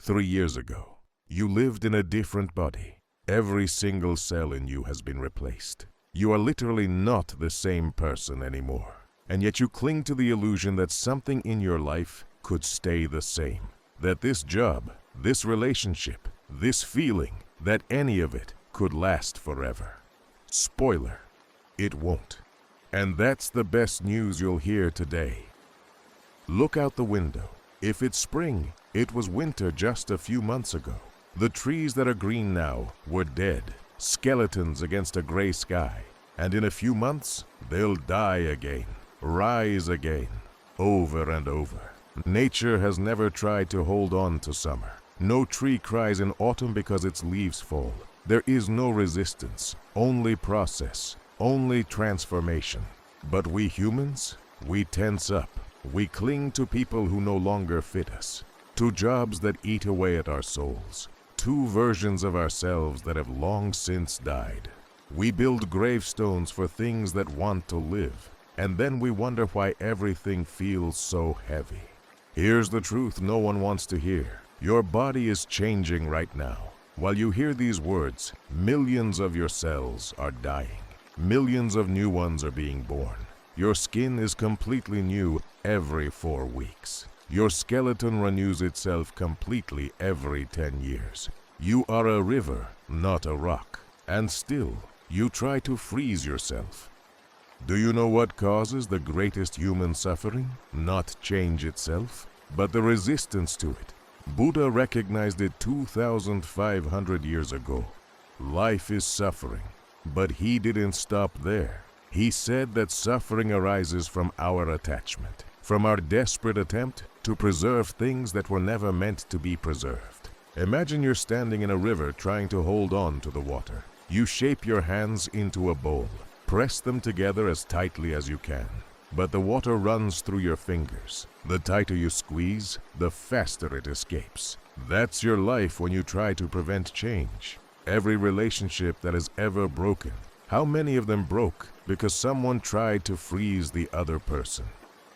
3 years ago, you lived in a different body. Every single cell in you has been replaced. You are literally not the same person anymore. And yet you cling to the illusion that something in your life could stay the same. That this job, this relationship, this feeling, that any of it could last forever. Spoiler, it won't. And that's the best news you'll hear today. Look out the window. If it's spring, it was winter just a few months ago. The trees that are green now were dead, skeletons against a gray sky. And in a few months, they'll die again, rise again, over and over. Nature has never tried to hold on to summer. No tree cries in autumn because its leaves fall. There is no resistance, only process, only transformation. But we humans, we tense up. We cling to people who no longer fit us, to jobs that eat away at our souls, to versions of ourselves that have long since died. We build gravestones for things that want to live, and then we wonder why everything feels so heavy. Here's the truth no one wants to hear. Your body is changing right now. While you hear these words, millions of your cells are dying. Millions of new ones are being born. Your skin is completely new every 4 weeks. Your skeleton renews itself completely every 10 years. You are a river, not a rock. And still, you try to freeze yourself. Do you know what causes the greatest human suffering? Not change itself, but the resistance to it. Buddha recognized it 2,500 years ago. Life is suffering, but he didn't stop there. He said that suffering arises from our attachment, from our desperate attempt to preserve things that were never meant to be preserved. Imagine you're standing in a river trying to hold on to the water. You shape your hands into a bowl, press them together as tightly as you can. But the water runs through your fingers. The tighter you squeeze, the faster it escapes. That's your life when you try to prevent change. Every relationship that has ever broken, how many of them broke because someone tried to freeze the other person?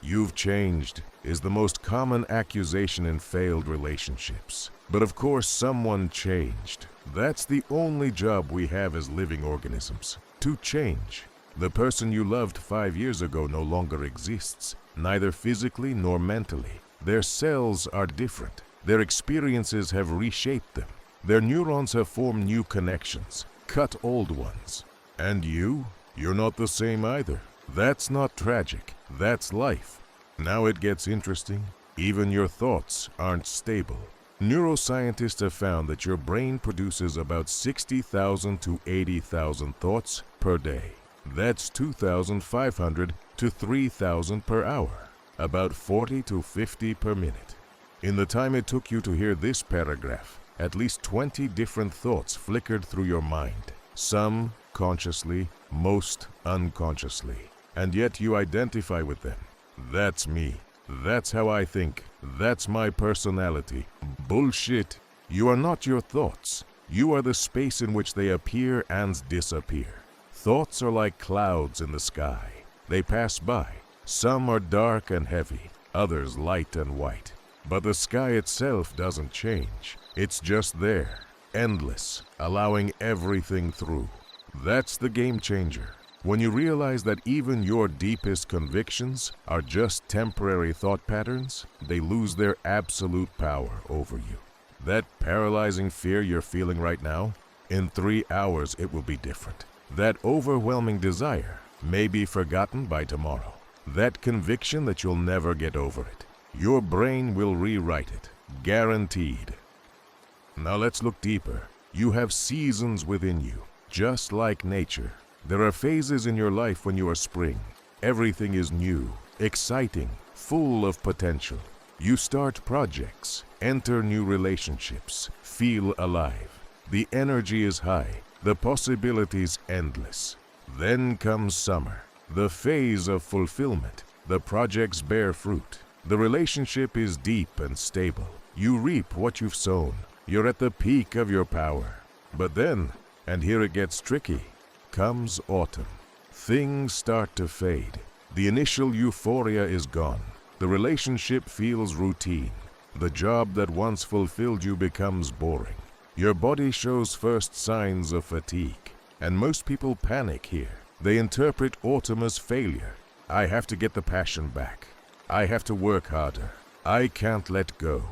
You've changed is the most common accusation in failed relationships. But of course, someone changed. That's the only job we have as living organisms, to change. The person you loved 5 years ago no longer exists, neither physically nor mentally. Their cells are different. Their experiences have reshaped them. Their neurons have formed new connections, cut old ones. And you're not the same either. That's not tragic, that's life. Now it gets interesting. Even your thoughts aren't stable. Neuroscientists have found that your brain produces about 60,000 to 80,000 thoughts per day. That's 2,500 to 3,000 per hour, about 40 to 50 per minute. In the time it took you to hear this paragraph, at least 20 different thoughts flickered through your mind, some consciously, most unconsciously, and yet you identify with them. That's me. That's how I think. That's my personality. Bullshit. You are not your thoughts. You are the space in which they appear and disappear. Thoughts are like clouds in the sky. They pass by. Some are dark and heavy, others light and white. But the sky itself doesn't change. It's just there, endless, allowing everything through. That's the game changer. When you realize that even your deepest convictions are just temporary thought patterns, they lose their absolute power over you. That paralyzing fear you're feeling right now, in 3 hours it will be different. That overwhelming desire may be forgotten by tomorrow. That conviction that you'll never get over it. Your brain will rewrite it, guaranteed. Now let's look deeper. You have seasons within you, just like nature. There are phases in your life when you are spring. Everything is new, exciting, full of potential. You start projects, enter new relationships, feel alive. The energy is high, the possibilities endless. Then comes summer, the phase of fulfillment. The projects bear fruit. The relationship is deep and stable. You reap what you've sown. You're at the peak of your power. But then, and here it gets tricky, comes autumn. Things start to fade. The initial euphoria is gone. The relationship feels routine. The job that once fulfilled you becomes boring. Your body shows first signs of fatigue, and most people panic here. They interpret autumn as failure. I have to get the passion back. I have to work harder. I can't let go.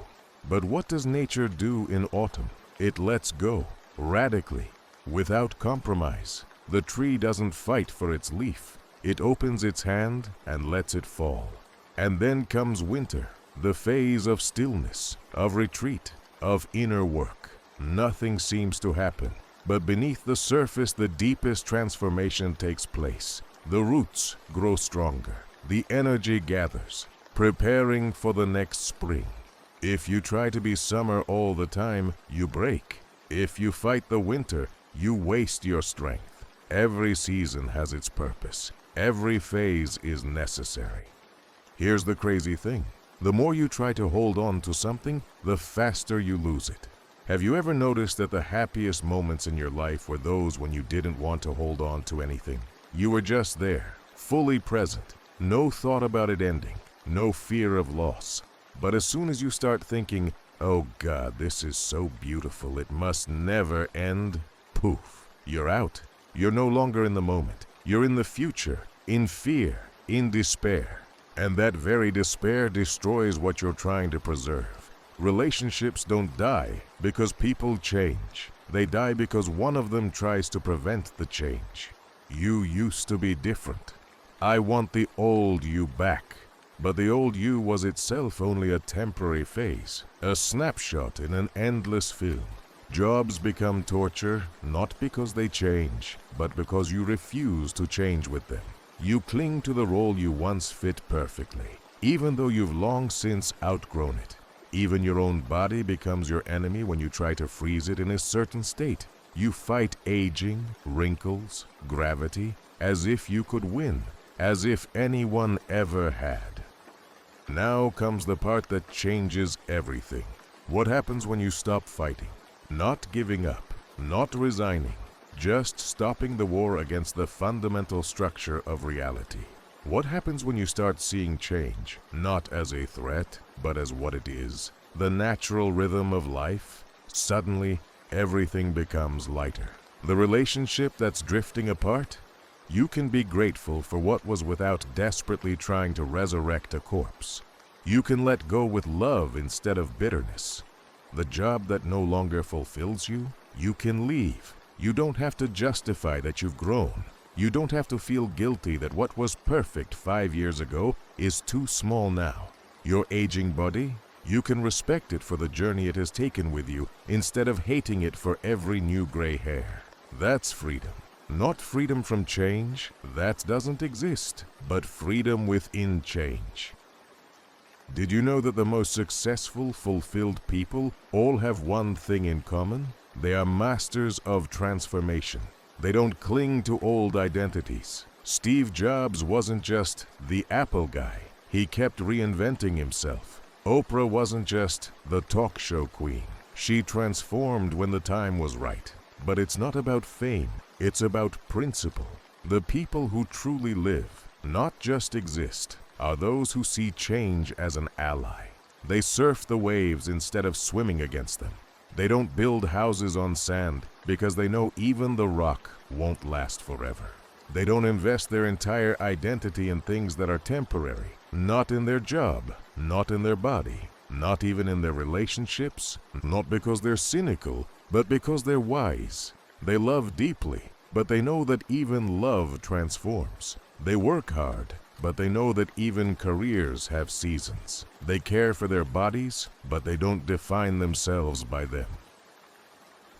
But what does nature do in autumn? It lets go, radically, without compromise. The tree doesn't fight for its leaf. It opens its hand and lets it fall. And then comes winter, the phase of stillness, of retreat, of inner work. Nothing seems to happen, but beneath the surface the deepest transformation takes place. The roots grow stronger. The energy gathers, preparing for the next spring. If you try to be summer all the time, you break. If you fight the winter, you waste your strength. Every season has its purpose. Every phase is necessary. Here's the crazy thing. The more you try to hold on to something, the faster you lose it. Have you ever noticed that the happiest moments in your life were those when you didn't want to hold on to anything? You were just there, fully present. No thought about it ending. No fear of loss. But as soon as you start thinking, oh God, this is so beautiful, it must never end, poof, you're out. You're no longer in the moment. You're in the future, in fear, in despair. And that very despair destroys what you're trying to preserve. Relationships don't die because people change. They die because one of them tries to prevent the change. You used to be different. I want the old you back. But the old you was itself only a temporary phase, a snapshot in an endless film. Jobs become torture, not because they change, but because you refuse to change with them. You cling to the role you once fit perfectly, even though you've long since outgrown it. Even your own body becomes your enemy when you try to freeze it in a certain state. You fight aging, wrinkles, gravity, as if you could win, as if anyone ever had. Now comes the part that changes everything. What happens when you stop fighting? Not giving up, not resigning, just stopping the war against the fundamental structure of reality. What happens when you start seeing change, not as a threat, but as what it is, the natural rhythm of life? Suddenly, everything becomes lighter. The relationship that's drifting apart? You can be grateful for what was without desperately trying to resurrect a corpse. You can let go with love instead of bitterness. The job that no longer fulfills you, you can leave. You don't have to justify that you've grown. You don't have to feel guilty that what was perfect 5 years ago is too small now. Your aging body, you can respect it for the journey it has taken with you instead of hating it for every new gray hair. That's freedom. Not freedom from change, that doesn't exist, but freedom within change. Did you know that the most successful, fulfilled people all have one thing in common? They are masters of transformation. They don't cling to old identities. Steve Jobs wasn't just the Apple guy. He kept reinventing himself. Oprah wasn't just the talk show queen. She transformed when the time was right. But it's not about fame. It's about principle. The people who truly live, not just exist, are those who see change as an ally. They surf the waves instead of swimming against them. They don't build houses on sand because they know even the rock won't last forever. They don't invest their entire identity in things that are temporary, not in their job, not in their body, not even in their relationships, not because they're cynical, but because they're wise. They love deeply, but they know that even love transforms. They work hard, but they know that even careers have seasons. They care for their bodies, but they don't define themselves by them.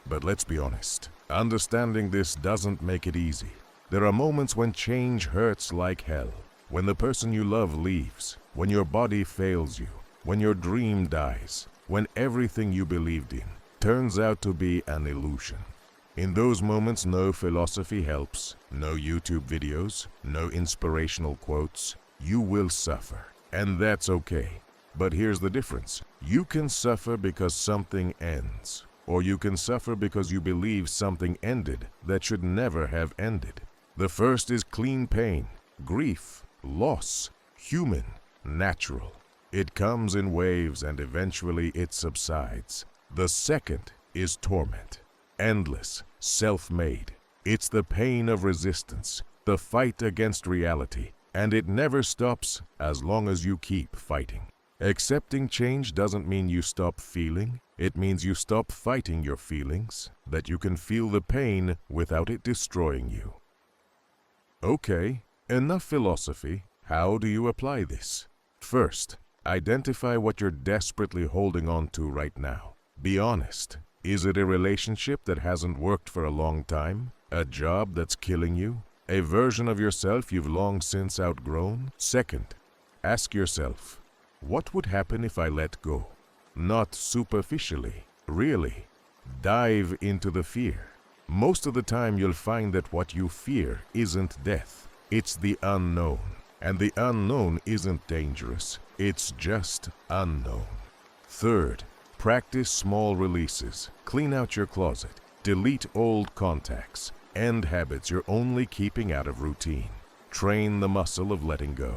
But let's be honest, understanding this doesn't make it easy. There are moments when change hurts like hell. When the person you love leaves, when your body fails you, when your dream dies, when everything you believed in turns out to be an illusion. In those moments, no philosophy helps, no YouTube videos, no inspirational quotes. You will suffer, and that's okay. But here's the difference. You can suffer because something ends, or you can suffer because you believe something ended that should never have ended. The first is clean pain, grief, loss, human, natural. It comes in waves and eventually it subsides. The second is torment. Endless, self-made. It's the pain of resistance, the fight against reality, and it never stops as long as you keep fighting. Accepting change doesn't mean you stop feeling. It means you stop fighting your feelings, that you can feel the pain without it destroying you. Okay, enough philosophy. How do you apply this? First, identify what you're desperately holding on to right now. Be honest. Is it a relationship that hasn't worked for a long time? A job that's killing you? A version of yourself you've long since outgrown? Second, ask yourself, what would happen if I let go? Not superficially, really. Dive into the fear. Most of the time you'll find that what you fear isn't death. It's the unknown. And the unknown isn't dangerous. It's just unknown. Third, practice small releases. Clean out your closet. Delete old contacts. End habits you're only keeping out of routine. Train the muscle of letting go.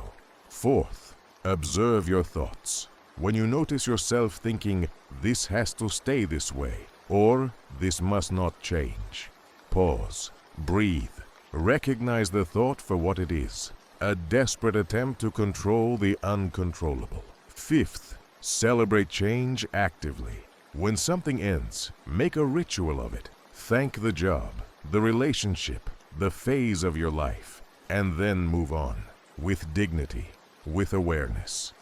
Fourth, observe your thoughts. When you notice yourself thinking, this has to stay this way, or this must not change, pause, breathe, recognize the thought for what it is, a desperate attempt to control the uncontrollable. Fifth, celebrate change actively. When something ends, make a ritual of it. Thank the job, the relationship, the phase of your life, and then move on, with dignity, with awareness.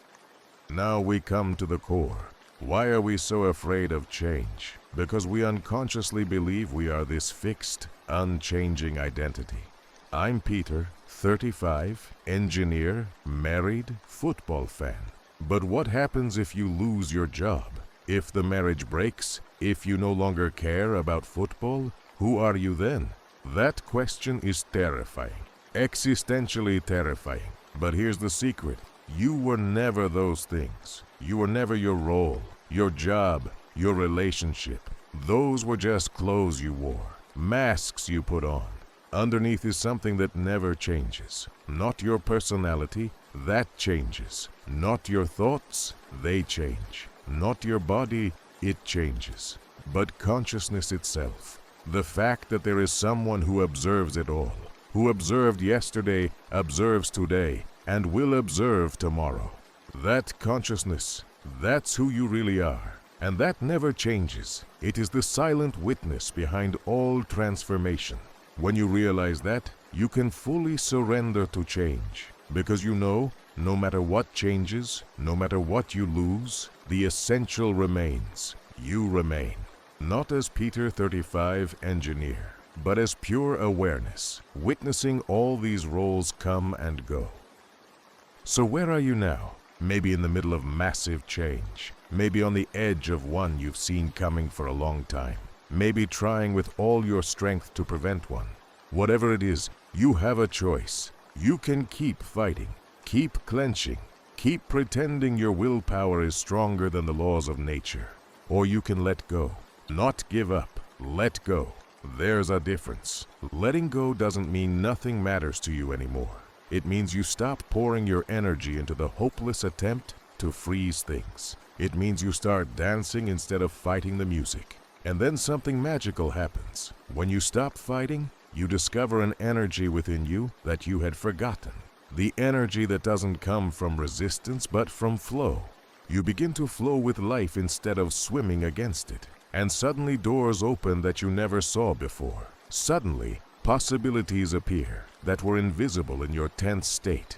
Now we come to the core. Why are we so afraid of change? Because we unconsciously believe we are this fixed, unchanging identity. I'm Peter, 35, engineer, married, football fan. But what happens if you lose your job? If the marriage breaks? If you no longer care about football? Who are you then? That question is terrifying, existentially terrifying. But here's the secret. You were never those things. You were never your role, your job, your relationship. Those were just clothes you wore, masks you put on. Underneath is something that never changes. Not your personality, that changes. Not your thoughts, they change. Not your body, it changes. But consciousness itself. The fact that there is someone who observes it all, who observed yesterday, observes today, and will observe tomorrow. That consciousness, that's who you really are. And that never changes. It is the silent witness behind all transformation. When you realize that, you can fully surrender to change. Because you know, no matter what changes, no matter what you lose, the essential remains. You remain. Not as Peter, 35, engineer, but as pure awareness, witnessing all these roles come and go. So where are you now? Maybe in the middle of massive change. Maybe on the edge of one you've seen coming for a long time. Maybe trying with all your strength to prevent one. Whatever it is, you have a choice. You can keep fighting, keep clenching, keep pretending your willpower is stronger than the laws of nature. Or you can let go. Not give up. Let go. There's a difference. Letting go doesn't mean nothing matters to you anymore. It means you stop pouring your energy into the hopeless attempt to freeze things. It means you start dancing instead of fighting the music. And then something magical happens. When you stop fighting, you discover an energy within you that you had forgotten. The energy that doesn't come from resistance but from flow. You begin to flow with life instead of swimming against it. And suddenly doors open that you never saw before. Suddenly, possibilities appear that were invisible in your tense state.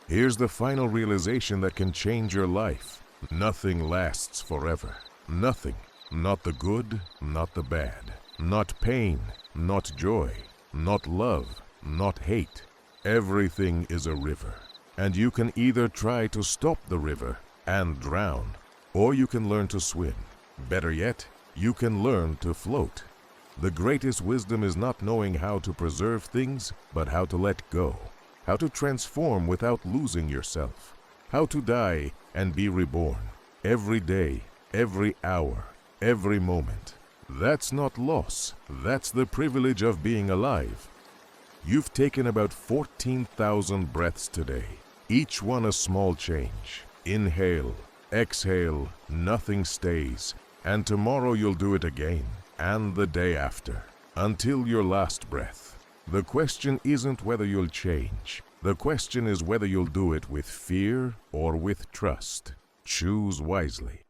Here's the final realization that can change your life. Nothing lasts forever. Nothing. Not the good, not the bad. Not pain, not joy. Not love, not hate. Everything is a river. And you can either try to stop the river and drown, or you can learn to swim. Better yet, you can learn to float. The greatest wisdom is not knowing how to preserve things, but how to let go. How to transform without losing yourself. How to die and be reborn. Every day, every hour, every moment. That's not loss. That's the privilege of being alive. You've taken about 14,000 breaths today. Each one a small change. Inhale, exhale, nothing stays, and tomorrow you'll do it again, and the day after, until your last breath. The question isn't whether you'll change. The question is whether you'll do it with fear or with trust. Choose wisely.